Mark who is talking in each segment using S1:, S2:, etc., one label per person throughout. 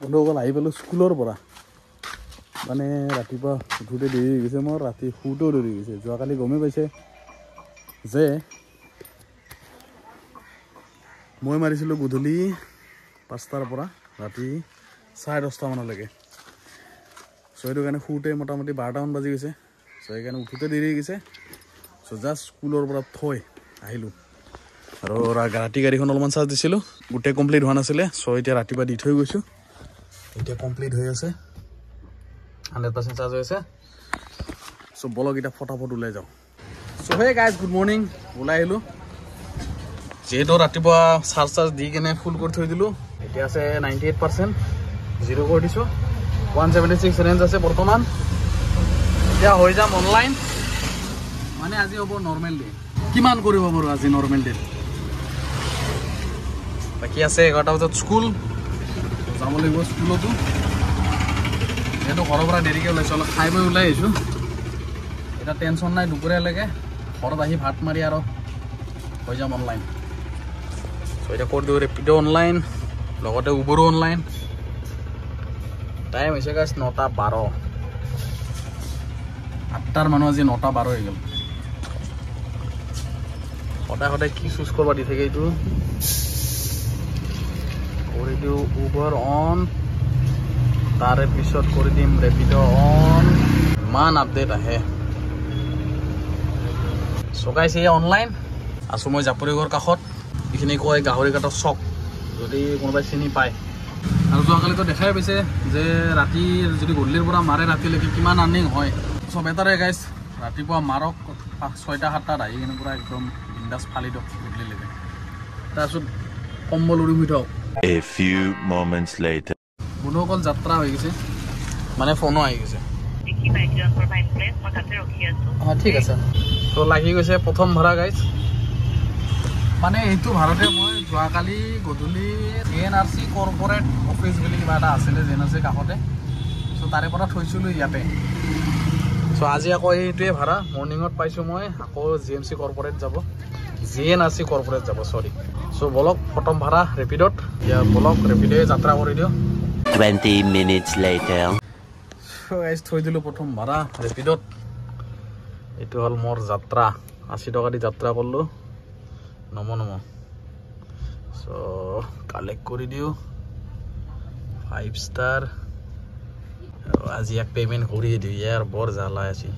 S1: বন্ধুসকল আহি পালোঁ স্কুলৰ পৰা মানে ৰাতিপুৱা উঠোঁতে দেৰি হৈ গৈছে মোৰ ৰাতি শুওঁতেও দেৰি হৈ গৈছে যোৱাকালি গমেই পাইছে যে মই মাৰিছিলোঁ গধূলি 5টাৰ পৰা ৰাতি 10:30 মানলৈকে চ' সেইটো কাৰণে শুওঁতে মোটামুটি 12টামান বাজি গৈছে চ' সেইকাৰণে উঠোঁতে দেৰি হৈ গৈছে চ' জাষ্ট স্কুলৰ পৰা থৈ আহিলোঁ আৰু ৰাতি গাড়ীখন অলপমান চাৰ্জ দিছিলোঁ গোটেই কমপ্লিট হোৱা নাছিলে চ' এতিয়া ৰাতিপুৱা দি থৈ গৈছোঁ এতিয়া কমপ্লিট হৈ আছে 100% চাৰ্জ হৈ আছে চ' বলক এতিয়া ফটাফট ওলাই যাওঁ চ' হে গাইজ গুড মৰ্ণিং ওলাই আহিলোঁ যেহেতু ৰাতিপুৱা চাৰ্জ দি কেনে ফুল কৰি থৈ দিলোঁ এতিয়া আছে 98% জিৰ' কৰি দিছোঁ 176 ৰেঞ্জ আছে বৰ্তমান এতিয়া হৈ যাম অনলাইন মানে আজি হ'ব নৰ্মেল ডে কিমান কৰিব পাৰোঁ আজি নৰ্মেল ডে বাকী আছে 11টা বজাত স্কুল যাব লাগিব স্কুলতো যেহেতু ঘৰৰ পৰা দেৰিকৈ ওলাইছোঁ অলপ খাই বৈ ওলাই আহিছোঁ এতিয়া টেনশ্যন নাই দুপৰীয়ালৈকে ঘৰত আহি ভাত মাৰি আৰু হৈ যাম অনলাইন চ' এতিয়া কৰি দিওঁ ৰেপিডো অনলাইন লগতে উবৰো অনলাইন টাইম হৈছে গাইছ 9:12 8টাৰ মানুহ আজি 9:12 হৈ গ'ল সদায় সদায় কি চুজ কৰিব দি থাকে এইটো কৰি দিওঁ উবৰ অন তাৰে পিছত কৰি দিম ৰেপিডো অন ইমান আপডেট আহে চকাইছে অনলাইন আছোঁ মই জাপৰিগড় কাষত এইখিনি কয় গাহৰি কাটাৰ চক যদি কোনোবাই চিনি পায় আৰু যোৱাকালিতো দেখাই পাইছে যে ৰাতি যদি গধূলিৰ পৰা মাৰে ৰাতিলৈকে কিমান আৰ্নিং হয় চব এটাৰে গাইছ ৰাতিপুৱা মাৰক 6টা 7টাত আহি কিনে পূৰা একদম বিন্দাছ ফালি দিয়ক গধূলিলৈকে তাৰপিছত কম্বল উৰি শুই থাকক
S2: A few moments later
S1: বন্ধুসকল যাত্ৰা হৈ গৈছে মানে ফোনো আহি গৈছে ঠিক আছে তো লাগি গৈছে প্ৰথম ভাড়া গাইছ মানে এইটো ভাড়াতে মই যোৱাকালি গধূলি JNRC কৰ্পৰেট অফিচ বুলি কিবা এটা আছিলে JNRC কাষতে চ' তাৰে পৰা থৈছিলোঁ ইয়াতে চ' আজি আকৌ এইটোৱে ভাড়া মৰ্ণিঙত পাইছোঁ মই আকৌ JNRC কৰ্পৰেট যাব চৰি চ' বলক প্ৰথম ভাড়া ৰেপিডত এতিয়া বলক ৰেপিডে যাত্ৰা কৰি দিওঁ
S2: 20 minutes later
S1: চ' থৈ দিলোঁ প্ৰথম ভাড়া ৰেপিডত এইটো হ'ল মোৰ যাত্ৰা 80 টকা দি যাত্ৰা কৰিলোঁ নমো চ' কালেক্ট কৰি দিওঁ 5 ষ্টাৰ আজি এক পে'মেণ্ট কৰি দিওঁ ইয়াৰ বৰ জ্বালাই আছে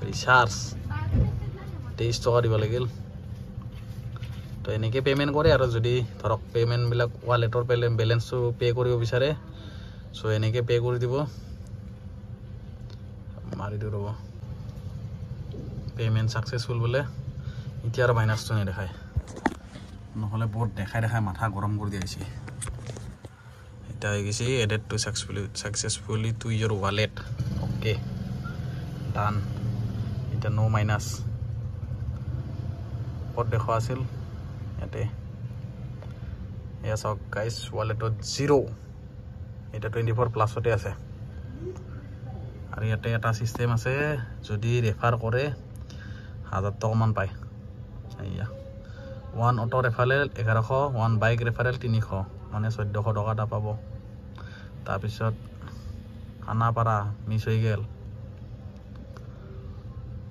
S1: ৰিচাৰ্জ 23 টকা দিব লাগিল তো এনেকৈ পে'মেণ্ট কৰে আৰু যদি ধৰক পে'মেণ্টবিলাক ৱালেটৰ বেলেঞ্চটো পে' কৰিব বিচাৰে চ' এনেকৈ পে' কৰি দিব মাৰি দিওঁ ৰ'ব পে'মেণ্ট ছাকচেছফুল বোলে এতিয়া আৰু মাইনাছটো নেদেখায় নহ'লে বহুত দেখাই মাথা গৰম কৰি দিছে এতিয়া হৈ গৈছে added to successfully to your wallet okay done এতিয়া ন' মাইনাছ ক'ত দেখুওৱা আছিল ইয়াতে এয়া চাওক গাইছ ৱালেটত 0 এতিয়া 24+ আছে আৰু ইয়াতে এটা ছিষ্টেম আছে যদি ৰেফাৰ কৰে 1000 টকামান পায় এয়া 1 অটো ৰেফাৰেল 1100 1 বাইক ৰেফাৰেল 300 মানে 1400 টকা এটা পাব তাৰপিছত খানাপাৰা মিছ হৈ গ'ল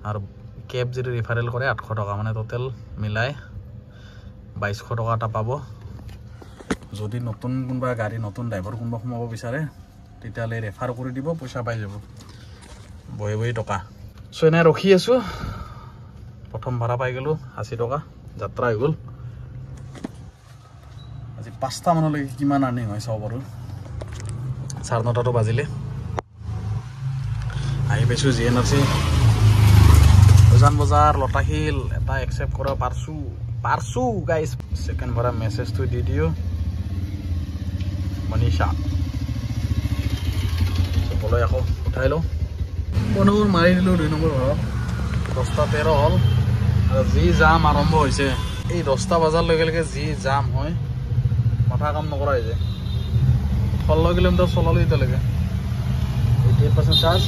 S1: আৰু কেব যদি ৰেফাৰেল কৰে 800 টকা মানে টোটেল মিলাই 2200 টকা এটা পাব যদি নতুন কোনোবা গাড়ী নতুন ড্ৰাইভাৰ কোনোবা সোমাব বিচাৰে তেতিয়াহ'লে ৰেফাৰ কৰি দিব পইচা পাই যাব বহি টকা চ' এনে ৰখি আছোঁ প্ৰথম ভাড়া পাই গ'লোঁ 80 টকা যাত্ৰা হৈ গ'ল আজি 5টা মানলৈকে কিমান আৰ্নিং হয় চাব পাৰোঁ 9:30টো বাজিলে আহি পাইছোঁ JNRC উজান বজাৰ লতাশিল এটা একচেপ্ট কৰিব পাৰছোঁ গাইছ ছেকেণ্ড ভাড়া মেছেজটো দি দিওঁ মনীষা সকলোৱে আকৌ উঠাই লওঁ বন্ধুবোৰ মাৰি দিলোঁ 2 নম্বৰ ঘৰত 10:13 হ'ল আৰু যি জাম আৰম্ভ হৈছে এই 10টা বজাৰ লগে লগে যি জাম হয় মাথা কাম নকৰা হৈছে 16 কিলোমিটাৰ চলালোঁ এতিয়ালৈকে 88% চাৰ্জ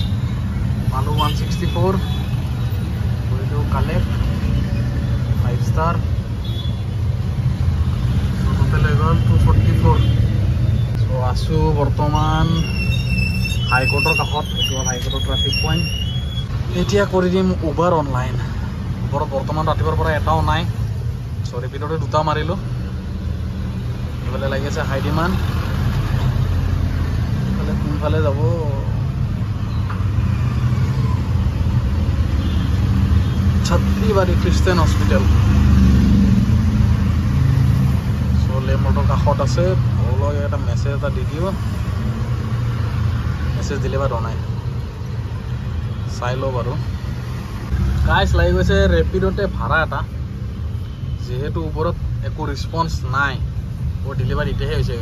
S1: পালোঁ 164 কৰিলোঁ কালেক্ট 5 ষ্টাৰ টোটেল হৈ গ'ল 244 চ' আছো বৰ্তমান হাইকোৰ্টৰ কাষত। এইটো হাইকোৰ্টৰ ট্ৰাফিক পইণ্ট। এতিয়া কৰি দিম উবাৰ অনলাইন। উবাৰত বৰ্তমান ৰাতিপুৱাৰ পৰা এটাও নাই। চ' ৰেপিডতে 2টা মাৰিলোঁ। এইফালে লাগি আছে হাই ডিমাণ্ড। এইফালে কোনফালে যাব? ছাত্ৰীবাৰী খ্ৰীষ্টান হস্পিটেল। চ' লেমৰ্টৰ কাষত আছে। অলপ এটা মেছেজ এটা দি দিওঁ। মেছেজ দিলে বাৰু নাই, চাই লওঁ বাৰু। গাইজ লাগি গৈছে ৰেপিডতে ভাড়া এটা। যিহেতু ওপৰত একো ৰেছপন্স নাই, ডেলিভাৰ এতিয়াহে হৈছে।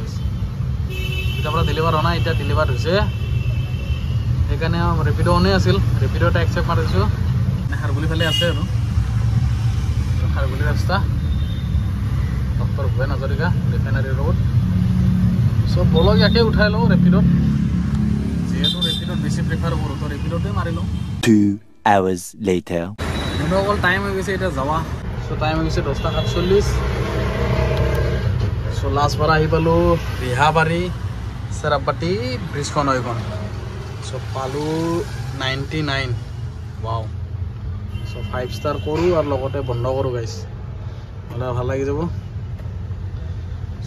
S1: তেতিয়াৰ পৰা ডেলিভাৰ হোৱা নাই, এতিয়া ডেলিভাৰ হৈছে। সেইকাৰণে ৰেপিড' অনেই আছিল। ৰেপিড' এটা একচেপ্ট মাৰিছোঁ। খাৰগুলি ফালে আছে আৰু খাৰগুলি ৰাস্তা, doctor Bhupen Hazarika refinery road. So' বলক ইয়াকে উঠাই লওঁ ৰেপিডত। যিহেতু ৰেপিডত বেছি প্ৰিফাৰ কৰোঁ, তো ৰেপিডতে মাৰি লওঁ।
S2: 2 hours later.
S1: কিন্তু অকল টাইম হৈ গৈছে এতিয়া যাৱা। চ' টাইম হৈ গৈছে 10:47। চ' লাষ্ট বাৰ আহি পালোঁ ৰিহাবাৰী চেৰাপবাটি ব্ৰিজখন এইখন। চ' পালোঁ 99। ৱাও। চ' 5 ষ্টাৰ কৰোঁ আৰু লগতে বন্ধ কৰোঁ গাইজ, হ'লে ভাল লাগি যাব।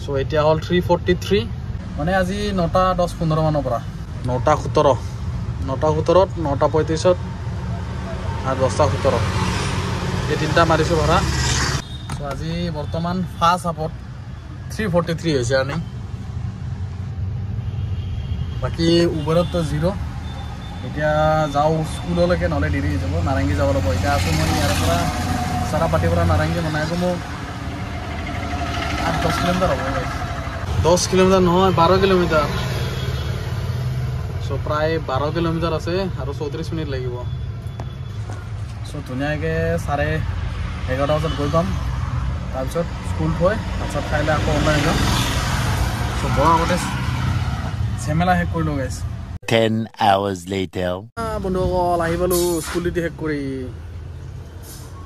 S1: চ' এতিয়া হ'ল 3:43। মানে আজি 9:10-15 মানৰ পৰা 9:17, 9:17, 9:35 আৰু 10:17 এই 3টা মাৰিছোঁ ভাড়া। চ' আজি বৰ্তমান ফাৰ্ষ্ট হাফত 3:43 হৈছে আৰ্নিং। বাকী উবেৰততো 0। এতিয়া যাওঁ স্কুললৈকে, নহ'লে দেৰি হৈ যাব। নাৰেংগী যাব লাগিব। এতিয়া আছোঁ মই ইয়াৰ পৰা চেৰাপবাটিৰ পৰা নাৰেংগী বনাই আছোঁ। মোক 8-10 কিলোমিটাৰ হ'ব। 10 কিলোমিটাৰ নহয়, 12 কিলোমিটাৰ। চ' প্ৰায় 12 কিলোমিটাৰ আছে আৰু 34 মিনিট লাগিব। চ' ধুনীয়াকৈ 11:30 বজাত গৈ পাম। তাৰপিছত স্কুল থৈ ভাত খাই লৈ আকৌ অনলাইন যাম। চ' বৰ আগতে ঝেমেলা শেষ কৰিলোঁ গাইজ।
S2: 10 hours later.
S1: বন্ধুসকল আহি পালোঁ স্কুল ডিউটি শেষ কৰি।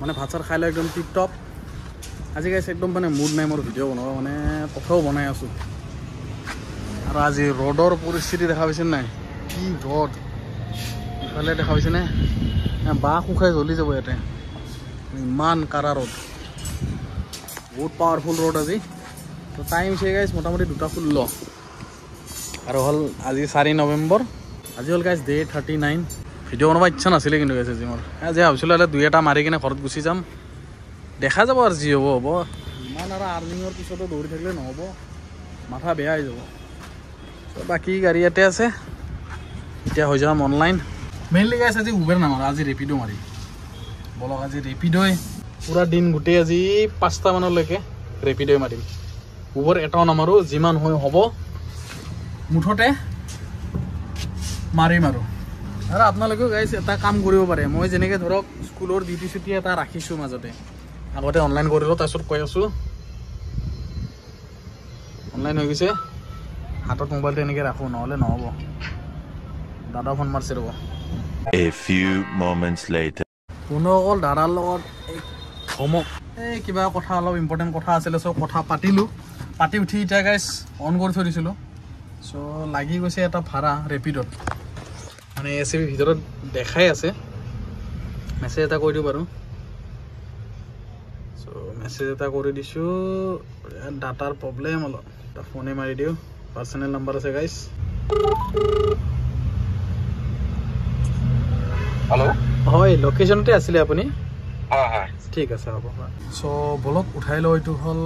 S1: মানে ভাত চাত খাই লৈ একদম টিপ টপ। আজি গাইজ একদম মানে মুড নাই মোৰ ভিডিঅ' বনাব, মানে তথাপিও বনাই আছোঁ। আৰু আজি ৰ'দৰ পৰিস্থিতি দেখা পাইছে নাই? কি ৰ'দ! ইফালে দেখা পাইছেনে? বাঁহ শুকাই জ্বলি যাব ইয়াতে, ইমান কাৰা ৰ'দ। বহুত পাৱাৰফুল ৰ'দ আজি। তো টাইম হৈছে গাইজ মোটামুটি 2:16 আৰু হ'ল আজি 4 নৱেম্বৰ। আজি হ'ল গাইজ ডে 39। ভিডিঅ' বনাব ইচ্ছা নাছিলে কিন্তু গাইজ আজি মোৰ। আজি ভাবিছিলোঁ 2-এটা মাৰি কিনে ঘৰত গুচি যাম। দেখা যাব আৰু যি হ'ব হ'ব। ইমান আৰু আৰ্নিঙৰ পিছতো দৌৰি থাকিলে নহ'ব, মাথা বেয়া হৈ যাব। বাকী গাড়ী ইয়াতে আছে। এতিয়া হৈ যাম অনলাইন। মেইনলি গাইজ আজি উবেৰ নামাৰোঁ, আজি ৰেপিড' মাৰি বলক। আজি ৰেপিড'ই পুৰা দিন গোটেই আজি 5টা মানলৈকে ৰেপিড'ই মাৰিম। উবেৰ এটাও নামাৰোঁ, যিমান হয় হ'ব। মুঠতে মাৰিম আৰু আপোনালোকেও গাইজ এটা কাম কৰিব পাৰে। মই যেনেকৈ ধৰক স্কুলৰ ডিউটি চুটি এটা ৰাখিছোঁ মাজতে, আগতে অনলাইন কৰিলোঁ, তাৰপিছত কৈ আছোঁ অনলাইন হৈ গৈছে। হাতত মোবাইলটো এনেকৈ ৰাখোঁ, নহ'লে নহ'ব। দাদা ফোন মাৰিছে ৰ'ব।
S2: A few moments later.
S1: বন্ধুসকল দাদাৰ লগত ধমক কিবা কথা, অলপ ইম্পৰ্টেণ্ট কথা আছিলে। চ' কথা পাতিলোঁ। পাতি উঠি এতিয়া গাইজ অন কৰি থৈ দিছিলোঁ। চ' লাগি গৈছে এটা ভাড়া ৰেপিডত। মানে ACB ভিতৰত দেখাই আছে। মেছেজ এটা কৰি দিওঁ বাৰু। চ' মেছেজ এটা কৰি দিছোঁ। ডাটাৰ প্ৰব্লেম অলপ, এটা ফোনে মাৰি দিওঁ। পাৰ্চনেল নাম্বাৰ আছে গাইজ। হেল্ল', হয় লোকেশ্যনতে আছিলে আপুনি? হয়, ঠিক আছে হ'ব। চ' বলক উঠাই লওঁ। এইটো হ'ল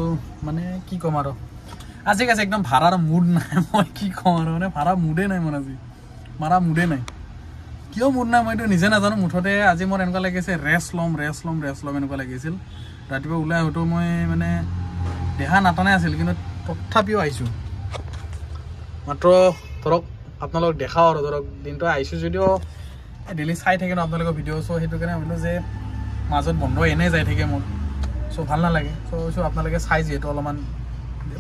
S1: মানে কি ক'ম আৰু, আজি গাইজ একদম ভাড়াৰ মুড নাই। মই কি ক'ম আৰু, মানে ভাড়া মুডেই নাই মোৰ আজি। মাৰা মুডেই নাই। কিয় মুড নাই মই এইটো নিজে নাজানো। মুঠতে আজি মোৰ এনেকুৱা লাগিছে ৰেষ্ট ল'ম এনেকুৱা লাগিছিল। ৰাতিপুৱা ওলাই হয়তো মই মানে দেহা নাটানাই আছিল, কিন্তু তথাপিও আহিছোঁ। মাত্ৰ ধৰক আপোনালোকক দেখাওঁ আৰু ধৰক দিনটো আহিছোঁ যদিও ডেইলি চাই থাকে ন আপোনালোকৰ ভিডিঅ'। চ' সেইটো কাৰণে ভাবিলোঁ যে মাজত বন্ধ এনেই যাই থাকে মোৰ। চ' ভাল নালাগে। চ' আপোনালোকে চাই যিহেতু অলপমান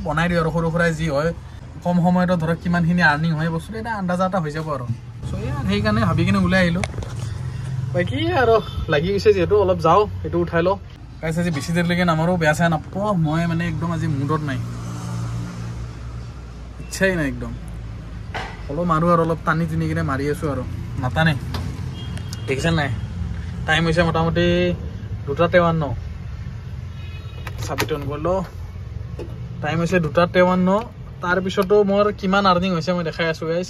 S1: বনাই দিওঁ আৰু সৰু সুৰাই যি হয়। কম সময়তো ধৰক কিমানখিনি আৰ্নিং হয় বস্তুটো এটা আন্দাজা এটা হৈ যাব আৰু। চ' সেইকাৰণে ভাবি কিনে ওলাই আহিলোঁ। বাকী আৰু লাগি গৈছে যিহেতু অলপ যাওঁ, সেইটো উঠাই লওঁ। গাইজ আজি বেছি দেৰিলৈকে নামাৰোঁ, বেয়া চেয়া নাপাব। মই মানে একদম আজি মুডত নাই, ইচ্ছাই নাই একদম। অলপ মাৰোঁ আৰু অলপ টানি টানি কিনে মাৰি আছোঁ আৰু নাটানে দেখিছেনে নাই টাইম হৈছে মোটামুটি 2:53 চাবিটো অন কৰিলোঁ টাইম হৈছে 2:53 তাৰপিছতো মোৰ কিমান আৰ্নিং হৈছে মই দেখাই আছোঁ গাইজ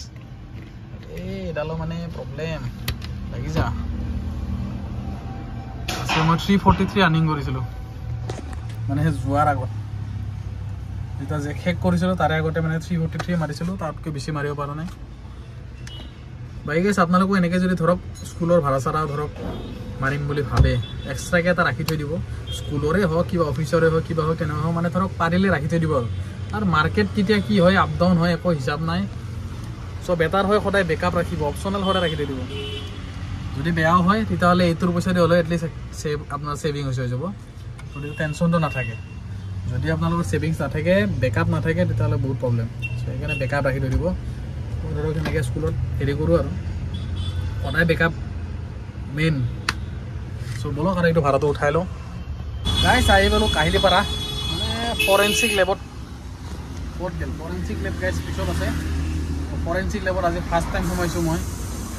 S1: এই এডালো মানে প্ৰব্লেম লাগি যা মই 343 আৰ্নিং কৰিছিলোঁ মানে সেই যোৱাৰ আগত যেতিয়া যে শেষ কৰিছিলোঁ তাৰে আগতে মানে 343 মাৰিছিলোঁ তাতকৈ বেছি মাৰিব পৰা নাই বাই গাইজ আপোনালোকো এনেকৈ যদি ধৰক স্কুলৰ ভাড়া চাড়া ধৰক মাৰিম বুলি ভাবে এক্সট্ৰাকৈ এটা ৰাখি থৈ দিব স্কুলৰে হওক কিবা অফিচৰে হওক কিবা হওক তেনেকুৱা হওক মানে ধৰক পাৰিলে ৰাখি থৈ দিব আৰু মাৰ্কেট কেতিয়া কি হয় আপ ডাউন হয় একো হিচাপ নাই চ' বেটাৰ হয় সদায় বেকআপ ৰাখিব অপশ্যনেল সদায় ৰাখি থৈ দিব যদি বেয়াও হয় তেতিয়াহ'লে এইটোৰ পইচা দি হ'লে এটলিষ্ট আপোনাৰ ছেভিং হৈ যাব গতিকে টেনশ্যনটো নাথাকে যদি আপোনালোকৰ ছেভিংছ নাথাকে বেকআপ নাথাকে তেতিয়াহ'লে বহুত প্ৰব্লেম চ' সেইকাৰণে বেকআপ ৰাখি থৈ দিব মই ধৰক এনেকৈ স্কুলত হেৰি কৰোঁ আৰু সদায় বেকআপ মেইন চ' বলক আৰু এইটো ভাড়াটো উঠাই লওঁ গাইজ আহি পালোঁ কাহিলীপাৰা মানে ফৰেঞ্চিক লেবত ক'ত গ'ল ফৰেঞ্চিক লেব গাইজ পিছত আছে ফৰেঞ্চিক লেবত আজি ফাৰ্ষ্ট টাইম সোমাইছোঁ মই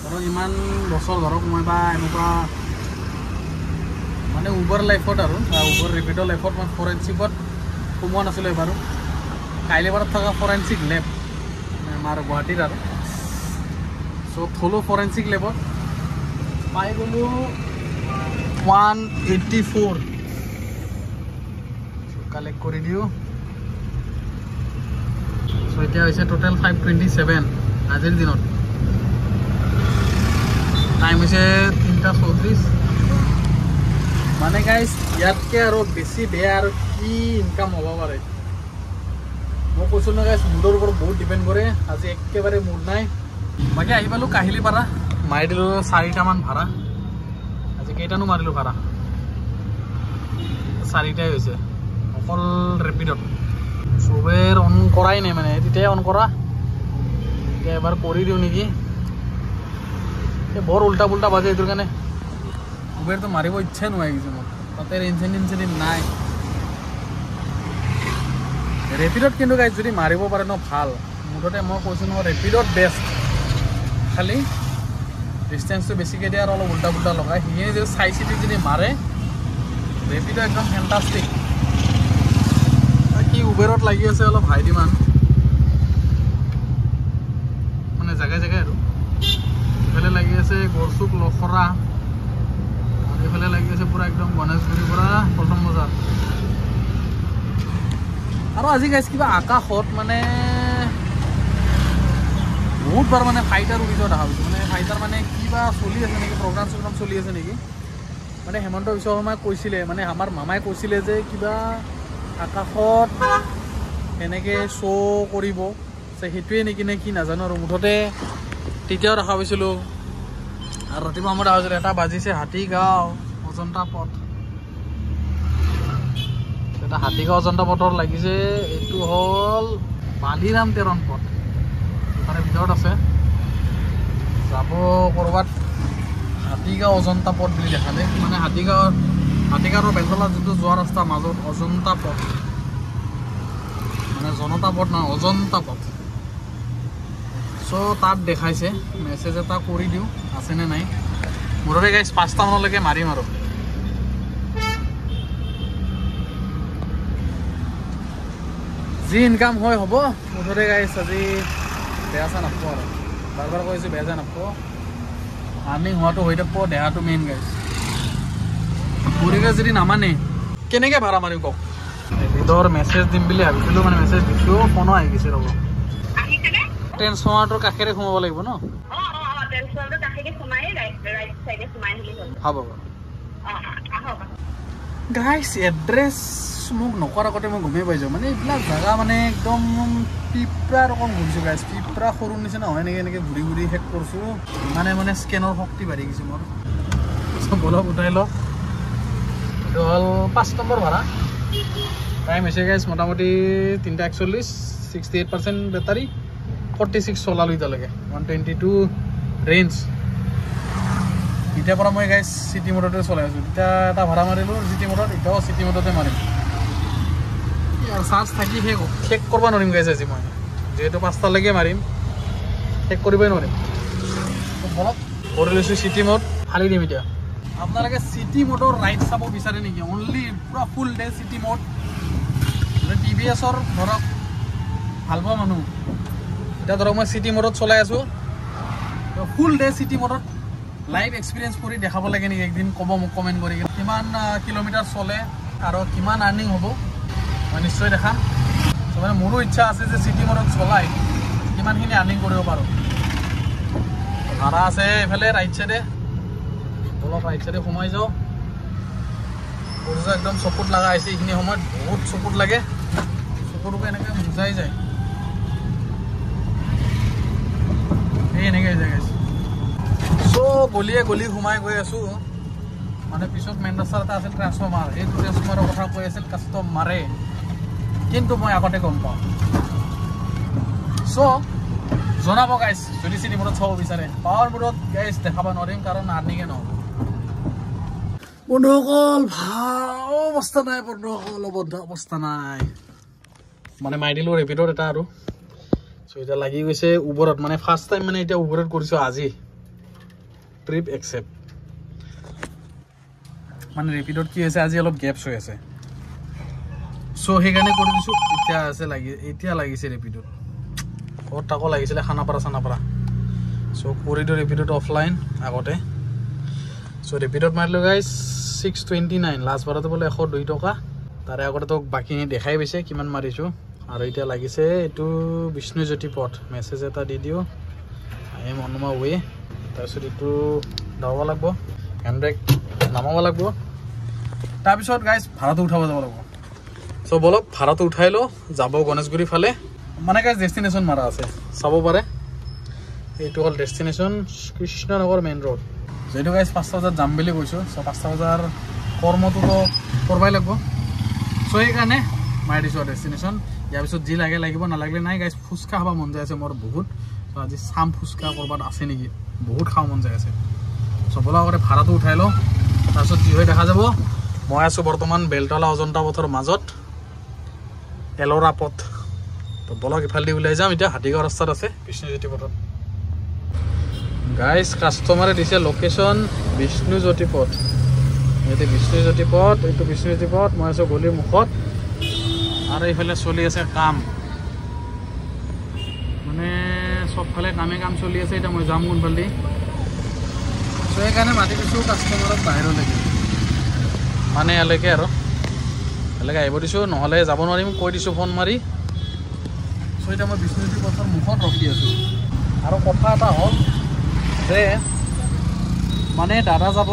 S1: ধৰক ইমান বছৰ ধৰক মই বা এনেকুৱা মানে উবাৰ লাইফত আৰু উবাৰ ৰেপিডৰ লাইফত মই ফৰেঞ্চিকত সোমোৱা নাছিলোঁ এবাৰো কাহিলীপাৰাত থকা ফৰেঞ্চিক লেব আমাৰ গুৱাহাটীত আৰু চ' থলোঁ ফৰেঞ্চিক লেবত পাই গ'লোঁ 184 কালেক্ট কৰি দিওঁ চ' এতিয়া হৈছে টোটেল 527 আজিৰ দিনত টাইম হৈছে 3:34 মানে গাইজ ইয়াতকৈ আৰু বেছি বেয়া আৰু কি ইনকাম হ'ব পাৰে মই কৈছোঁ ন গাইজ মুডৰ ওপৰত বহুত ডিপেণ্ড কৰে আজি একেবাৰে মুড নাই বাকী আহি পালোঁ কাহিলীপাৰা মাৰি দিলোঁ 4টামান ভাড়া আজি কেইটানো মাৰিলোঁ ভাড়া 4টাই হৈছে অকল ৰেপিডত চবেৰ অন কৰাই নাই মানে তেতিয়াই অন কৰা এতিয়া এবাৰ কৰি দিওঁ নেকি এই বৰ উল্টা পুল্টা বাজে এইটোৰ কাৰণে উবেৰটো মাৰিব ইচ্ছা নোহোৱা গৈছে মোৰ তাতে ইনচেণ্টিভ নাই ৰেপিডত কিন্তু গাইজ যদি মাৰিব পাৰে ন ভাল মুঠতে মই কৈছোঁ নহয় ৰেপিডত বেষ্ট খালি ডিষ্টেঞ্চটো বেছিকৈ দিয়ে আৰু অলপ উল্টা পুল্টা লগায় সিয়ে যদি চাই চিটি যদি মাৰে ৰেপিডো একদম ফেণ্টাষ্টিক কি উবেৰত লাগি আছে অলপ হাই ডিমাণ্ড মানে জেগাই জেগাই আৰু এইফালে লাগি আছে গড়চুক লখৰা আৰু এইফালে লাগি আছে পূৰা একদম গণেশগুৰিৰ পৰা প্ৰথম বজাৰ আৰু আজি গাইজ কিবা আকাশত মানে বহুতবাৰ মানে ফাইটাৰ উৰি যোৱা দেখা পাইছোঁ মানে ফাইটাৰ মানে কিবা চলি আছে নেকি প্ৰগ্ৰাম চলি আছে নেকি মানে হেমন্ত বিশ্ব শৰ্মাই কৈছিলে মানে আমাৰ মামাই কৈছিলে যে কিবা আকাশত এনেকৈ শ্ব' কৰিব সেইটোৱে নেকি নে কি নাজানো আৰু মুঠতে তেতিয়াও দেখা পাইছিলোঁ আৰু ৰাতিপুৱা সময়ত দেখা পাইছিলোঁ এটা বাজিছে হাতীগাঁও অজন্তা পথ এটা হাতীগাঁও অজন্তা পথৰ লাগিছে এইটো হ'ল বালিৰাম তেৰণ পথ তাৰে ভিতৰত আছে যাব ক'ৰবাত হাতীগাঁও অজন্তা পথ বুলি দেখালে মানে হাতীগাঁৱৰ বেলতলা যোনটো যোৱা ৰাস্তা মাজত অজন্তা পথ মানে জনতা পথ নহয় অজন্তা পথ চ' তাত দেখাইছে মেছেজ এটা কৰি দিওঁ আছেনে নাই মুঠতে গাইজ 5টামানলৈকে মাৰিম আৰু যি ইনকাম হয় হ'ব মুঠতে গাইজ আজি বেয়া চা নাপাব আৰু বাৰ বাৰ কৈছোঁ বেয়া চা নাপাব আৰ্নিং হোৱাটো হৈ থাকব দেহাটো মেইন গাইজ গতিকে যদি নামানে কেনেকৈ ভাড়া মাৰিম কওক ৰেপিডৰ মেছেজ দিম বুলি ভাবিছিলোঁ মানে মেছেজ দিছোঁ ফোনো আহি গৈছে ৰ'ব ট্ৰেন্সফৰ্মাৰটোৰ কাষেৰে সোমাব লাগিব ন হ'ব গাইজ এড্ৰেছ মোক নকৰাৰ আগতে মই গমেই পাইছোঁ মানে এইবিলাক জেগা মানে একদম পিপৰা ৰকম ঘূৰিছোঁ গাইজ পিপৰা সৰুৰ নিচিনা হয় নেকি এনেকৈ ঘূৰি ঘূৰি শেষ কৰিছোঁ মানে স্কেনৰ শক্তি বাঢ়ি গৈছে মোৰ বলক উঠাই লওক এইটো হ'ল 5 নম্বৰ ভাড়া টাইম হৈছে গাইজ মোটামুটি 3:41 68% বেটাৰী 46 চলালোঁ এতিয়ালৈকে 122 ৰেঞ্জ এতিয়াৰ পৰা মই গাইজ চিটি মটৰতে চলাই আছোঁ এতিয়া এটা ভাড়া মাৰিলোঁ চিটি মটৰত এতিয়াও চিটি মটৰতে মাৰিম আৰু চাৰ্জ থাকি শেষ কৰিব নোৱাৰিম গাইজ আজি মই যিহেতু 5টালৈকে মাৰিম শেষ কৰিবই নোৱাৰিম বলক কৰি লৈছোঁ চিটি মোড ফালি দিম এতিয়া আপোনালোকে চিটি মোডৰ ৰাইড চাব বিচাৰে নেকি অনলি পুৰা ফুল ডে চিটি মোড TVSৰ ধৰক ভাল পোৱা মানুহ এতিয়া ধৰক মই চিটি মোডত চলাই আছোঁ ফুল ডে চিটি মোডত লাইভ এক্সপিৰিয়েঞ্চ কৰি দেখাব লাগে নেকি একদিন ক'ব মোক কমেণ্ট কৰি কিমান কিলোমিটাৰ চলে আৰু কিমান আৰ্নিং হ'ব মই নিশ্চয় দেখাম মানে মোৰো ইচ্ছা আছে যে চিটি মোডত চলাই কিমানখিনি আৰ্নিং কৰিব পাৰোঁ ভাড়া আছে এইফালে ৰাইট চাইডে অলপ ৰাইট চাইডে সোমাই যাওঁ একদম চকুত লগা হৈছে এইখিনি সময়ত বহুত চকুত লাগে চকুটোকে এনেকৈ বুজাই যায় এই এনেকৈ হৈ যায় চ' গলিয়ে গলি সোমাই গৈ আছোঁ মানে পিছত মেইন ৰাস্তা এটা আছিল ট্ৰেন্সফৰ্মাৰ এই ট্ৰেন্সফৰ্মাৰৰ কথা কৈ আছিল কাষ্টমাৰে কিন্তু মই আগতে গম পাওঁ চ' জনাব গাইছ যদি চিটি মোডত চাব বিচাৰে পাৱাৰ মোডত গাইছ দেখাব নোৱাৰিম কাৰণ আৰ্নিঙে নহ'ব বন্ধুসকল ভাল অৱস্থা নাই বন্ধুসকল অৱস্থা নাই মানে মাৰি দিলোঁ ৰেপিডত এটা আৰু চ' এতিয়া লাগি গৈছে উবৰত মানে ফাৰ্ষ্ট টাইম মানে এতিয়া উবৰত কৰিছোঁ আজি ট্ৰিপ একচেপ্ট মানে ৰেপিডত কি হৈছে আজি অলপ গেপছ হৈ আছে চ' সেইকাৰণে কৰি দিছোঁ এতিয়া লাগিছে ৰেপিডত ক'ত তাকো লাগিছিলে খানাপাৰা চানাপাৰা চ' কৰিলোঁ ৰেপিডত অফলাইন আগতে চ' ৰেপিডত মাৰিলোঁ গাইজ 629 লাষ্ট বাৰতে বোলে 102 টকা তাৰে আগতে তোক বাকীখিনি দেখাই পাইছে কিমান মাৰিছোঁ আৰু এতিয়া লাগিছে এইটো বিষ্ণুজ্যোতি পথ মেছেজ এটা দি দিওঁ আই এম অন মাই ৱে তাৰপিছত এইটো দাব লাগিব হেণ্ড ব্ৰেক নামাব লাগিব তাৰপিছত গাইজ ভাড়াটো উঠাব যাব লাগিব চ' বলক ভাড়াটো উঠাই লওঁ যাব গণেশগুৰি ফালে মানে গাইজ ডেষ্টিনেশ্যন মাৰা আছে চাব পাৰে এইটো হ'ল ডেষ্টিনেশ্যন কৃষ্ণনগৰ মেইন ৰোড যিহেতু গাইজ 5টা বজাত যাম বুলি কৈছোঁ চ' 5টা বজাৰ কৰ্মটোতো কৰিবই লাগিব চ' সেইকাৰণে মাৰি দিছোঁ আৰু ডেষ্টিনেশ্যন ইয়াৰ পিছত যি লাগে লাগিব নালাগিলে নাই গাইজ ফুচকা খাব মন যায় আছে মোৰ বহুত চ' আজি চাম ফুচকা ক'ৰবাত আছে নেকি বহুত খাব মন যায় আছে চ' বলা আগতে ভাড়াটো উঠাই লওঁ তাৰপিছত যি হৈ দেখা যাব মই আছোঁ বৰ্তমান বেলতলা অজন্তা পথৰ মাজত এলৰা পথ তো বলক ইফালেদি ওলাই যাম এতিয়া হাতীগাঁও ৰাস্তাত আছে বিষ্ণুজ্যোতি পথত গাইজ কাষ্টমাৰে দিছে লোকেশ্যন বিষ্ণুজ্যোতি পথ ইয়াতে বিষ্ণুজ্যোতি পথ এইটো বিষ্ণুজ্যোতি পথ মই আছোঁ গলিৰ মুখত আৰু এইফালে চলি আছে কাম মানে চবফালে কাম চলি আছে এতিয়া মই যাম কোনফালেদি চ' সেইকাৰণে মাতি দিছোঁ কাষ্টমাৰক বাহিৰলৈকে মানে ইয়ালৈকে আৰু ইয়ালৈকে আহিব দিছোঁ নহ'লে যাব নোৱাৰিম কৈ দিছোঁ ফোন মাৰি চ' এতিয়া মই বিষ্ণুজ্যোতি পথৰ মুখত ৰখি আছোঁ আৰু কথা এটা হ'ল যে মানে দাদা যাব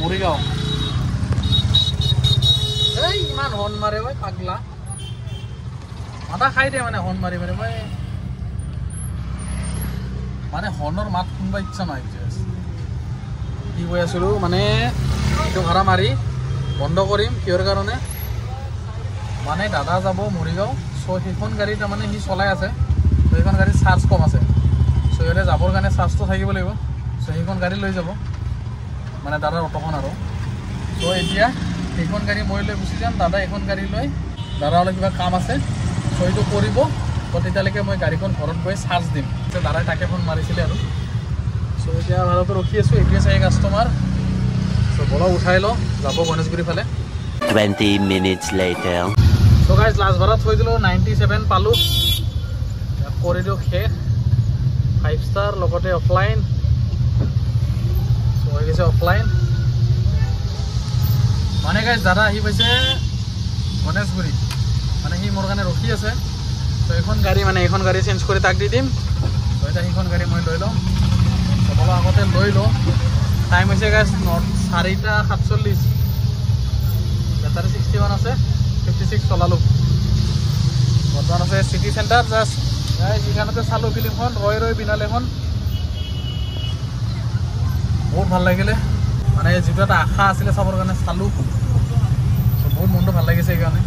S1: মৰিগাঁও এই ইমান হৰ্ণ মাৰে ঐ পাগলা মাথা খাই দিয়ে মানে হৰ্ণ মাৰি মাৰি মই মানে হৰ্ণৰ মাত শুনিব ইচ্ছা নাই কি কৈ আছিলোঁ মানে এইটো ভাড়া মাৰি বন্ধ কৰিম কিহৰ কাৰণে মানে দাদা যাব মৰিগাঁও চ' সেইখন গাড়ী তাৰমানে সি চলাই আছে চ' সেইখন গাড়ীৰ চাৰ্জ কম আছে চ' সিহঁতে যাবৰ কাৰণে চাৰ্জটো থাকিব লাগিব চ' সেইখন গাড়ী লৈ যাব মানে দাদাৰ অটোখন আৰু চ' এতিয়া সেইখন গাড়ী মই লৈ গুচি যাম দাদা এখন গাড়ী লৈ দাদালৈ কিবা কাম আছে চ' সেইটো কৰিব তো তেতিয়ালৈকে মই গাড়ীখন ঘৰত গৈ চাৰ্জ দিম দাদাই তাকে ফোন মাৰিছিলে আৰু চ' এতিয়া ভাড়াটো ৰখি আছোঁ এইটোৱে চাই কাষ্টমাৰ চ' বলক উঠাই লওঁ যাব গণেশগুৰি ফালে
S2: 20 minutes later
S1: চ' গাইজ লাষ্ট ভাড়া থৈ দিলোঁ 97 পালোঁ কৰি দিওঁ শেষ 5 ষ্টাৰ লগতে অফলাইন চ' হৈ গৈছে অফলাইন মানে গাইজ দাদা আহি পাইছে গণেশগুৰি মানে সি মোৰ কাৰণে ৰখি আছে চ' এইখন গাড়ী মানে এইখন গাড়ী চেঞ্জ কৰি তাক দি দিম চ' এতিয়া সেইখন গাড়ী মই লৈ লওঁ সকলো আগতে লৈ লওঁ টাইম হৈছে গাইজ 4:47 বেটাৰী 61 আছে 56 চলালোঁ বৰ্তমান আছে চিটি চেণ্টাৰ জাষ্ট যিখনতে চালোঁ ফিল্মখন ৰৈ বিনালেখন বহুত ভাল লাগিলে মানে যিটো এটা আশা আছিলে চাবৰ কাৰণে চালোঁ বহুত মনটো ভাল লাগিছে সেইকাৰণে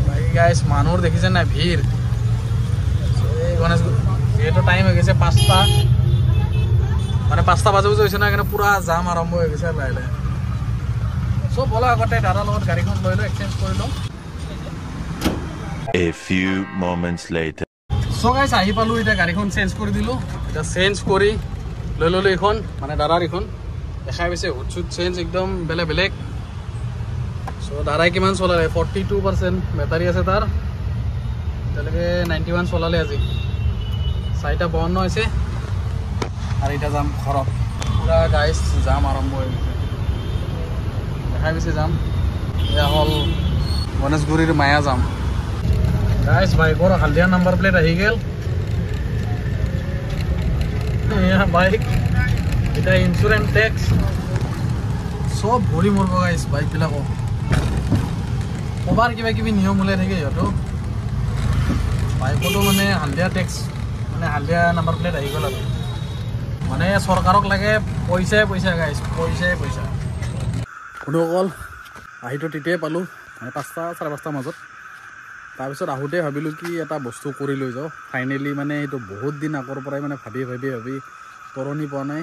S1: বাকী গাইজ মানুহৰ দেখিছে নাই ভিৰ এই গণেশগুৰি যিহেতু টাইম হৈ গৈছে 5টা মানে 5টা বাজে হৈছে ন সেইকাৰণে পূৰা জাম আৰম্ভ হৈ গৈছে লাহে লাহে চ' বলা আগতে দাদাৰ লগত গাড়ীখন লৈ এক্সচেঞ্জ কৰি লওঁ
S2: A few moments later
S1: so' so guys আহি পালো এটা গাড়ীখন চেঞ্জ কৰি দিলো এটা চেঞ্জ কৰি লৈ ললো এখন মানে দাদাৰ এখন দেখাই পাইছে হুট চেঞ্জ একদম বেলেগ সো দাদাই কিমান চলালে 42% বেটাৰী আছে তাৰ এতিয়ালৈকে 91 চলালে আজি 4:52 হৈছে আৰু এটা যাম ঘৰত পুৰা গাইস যাম আৰম্ভ হৈ গৈছে দেখাই পাইছে যাম এয়া হ'ল গণেশগুৰিৰ মায়া যাম guys biker Haldia number plate आहि गेल या बाइक इटा इंश्योरेंस टैक्स सब भरि मरब गाइस बाइक बिलाको ओभार किबा किबि नियम उले থাকে হয়তো बाइकটো মানে हल्दिया टैक्स মানে हल्दिया नंबर प्लेट आहि गेल মানে সরকারক লাগে পয়সা গাইস পয়সা কোনকল আহিটো টিতে পালো মানে 5টা 5:30 মাজত তাৰপিছত আহোঁতে ভাবিলোঁ কি এটা বস্তু কৰি লৈ যাওঁ ফাইনেলি মানে এইটো বহুত দিন আগৰ পৰাই মানে ভাবি তৰণি পোৱা নাই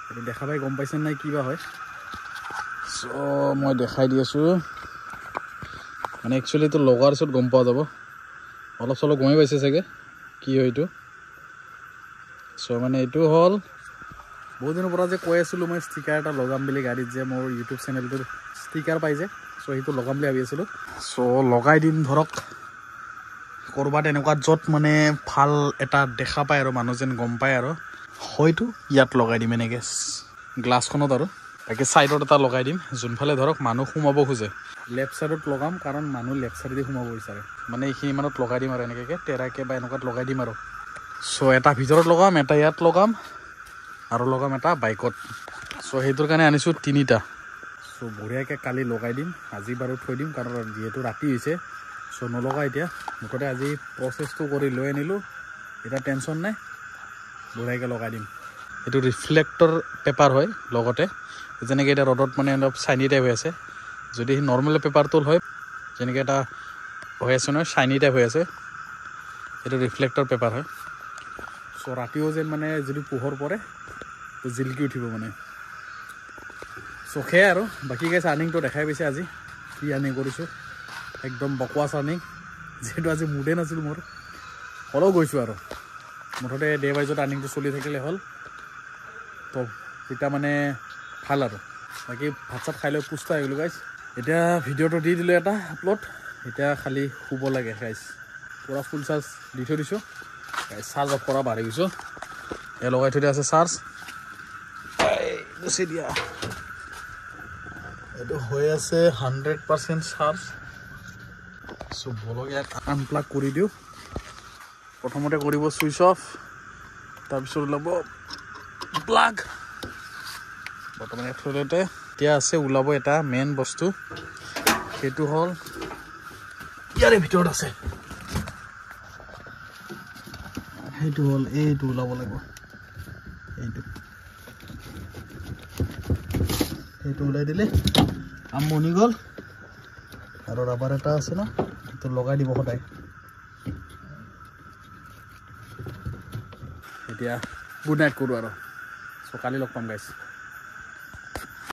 S1: এইটো দেখা পাই গম পাইছেন নাই কিবা হয় চ' মই দেখাই দি আছোঁ মানে একচুৱেলি এইটো লগাৰ পিছত গম পোৱা যাব অলপ চলপ গমেই পাইছে চাগে কি হয় এইটো চ' মানে এইটো হ'ল বহুত দিনৰ পৰা যে কৈ আছিলোঁ মই ষ্টিকাৰ এটা লগাম বুলি গাড়ীত যে মোৰ ইউটিউব চেনেলটোৰ ষ্টিকাৰ পাই যে চ' সেইটো লগাম বুলি ভাবি আছিলোঁ চ' লগাই দিম ধৰক ক'ৰবাত এনেকুৱা য'ত মানে ভাল এটা দেখা পায় আৰু মানুহ যেন গম পায় আৰু হয়তো ইয়াত লগাই দিম এনেকৈ গ্লাছখনত আৰু বাকী ছাইডত এটা লগাই দিম যোনফালে ধৰক মানুহ সোমাব খোজে লেফ্ট ছাইডত লগাম কাৰণ মানুহ লেফ্ট ছাইডেদি সোমাব বিচাৰে মানে এইখিনি মানত লগাই দিম আৰু এনেকৈ টেৰাকৈ বা এনেকুৱাত লগাই দিম আৰু চ' এটা ভিতৰত লগাম এটা ইয়াত লগাম আৰু লগাম এটা বাইকত চ' সেইটোৰ কাৰণে আনিছোঁ 3টা চ' বঢ়িয়াকৈ কালি লগাই দিম আজি বাৰু থৈ দিম কাৰণ যিহেতু ৰাতি হৈছে চ' নলগাই এতিয়া মুঠতে আজি প্ৰচেছটো কৰি লৈ আনিলোঁ এতিয়া টেনশ্যন নাই বঢ়িয়াকৈ লগাই দিম এইটো ৰিফ্লেক্টৰ পেপাৰ হয় লগতে যেনেকৈ এতিয়া ৰ'দত মানে অলপ চাইনি টাইপ হৈ আছে যদি নৰ্মেল পেপাৰটো হয় যেনেকৈ এটা হৈ আছে নহয় চাইনি টাইপ হৈ আছে এইটো ৰিফ্লেক্টৰ পেপাৰ হয় চ' ৰাতিও যেন মানে যদি পোহৰ পৰে তো জিলকি উঠিব মানে চখে আৰু বাকী গাইছ আৰ্নিংটো দেখাই পাইছে আজি কি আৰ্নিং কৰিছোঁ একদম বকৱাছ আৰ্নিং যিহেতু আজি মুডে নাছিলোঁ মোৰ হ'লেও গৈছোঁ আৰু মুঠতে ডে ৱাইজত আৰ্নিংটো চলি থাকিলে হ'ল তো তেতিয়া মানে ভাল আৰু বাকী ভাত চাত খাই লৈ পুষ্ট হৈ গ'লোঁ গাইছ এতিয়া ভিডিঅ'টো দি দিলোঁ এটা আপলোড এতিয়া খালি শুব লাগে গাইছ পূৰা ফুল চাৰ্জ দি থৈ দিছোঁ গাইছ চাৰ্জ অফ কৰা বাঢ়ি গৈছোঁ এয়া লগাই থৈ দিয়া আছে চাৰ্জ গুচি দিয়া এইটো হৈ আছে 100% চাৰ্জ চ' বলক ইয়াক আনপ্লাগ কৰি দিওঁ প্ৰথমতে কৰিব ছুইচ অফ তাৰপিছত ওলাব প্লাগ বৰ্তমান থৈলতে এতিয়া আছে ওলাব এটা মেইন বস্তু সেইটো হ'ল ইয়াৰে ভিতৰত আছে সেইটো হ'ল এইটো ওলাব লাগিব এইটো ওলাই দিলে আমনি গ'ল আৰু ৰাবাৰ এটা আছে ন সেইটো লগাই দিব সদায় এতিয়া গুড নাইট কৰোঁ আৰু চ' কালি লগ পাম গাইছ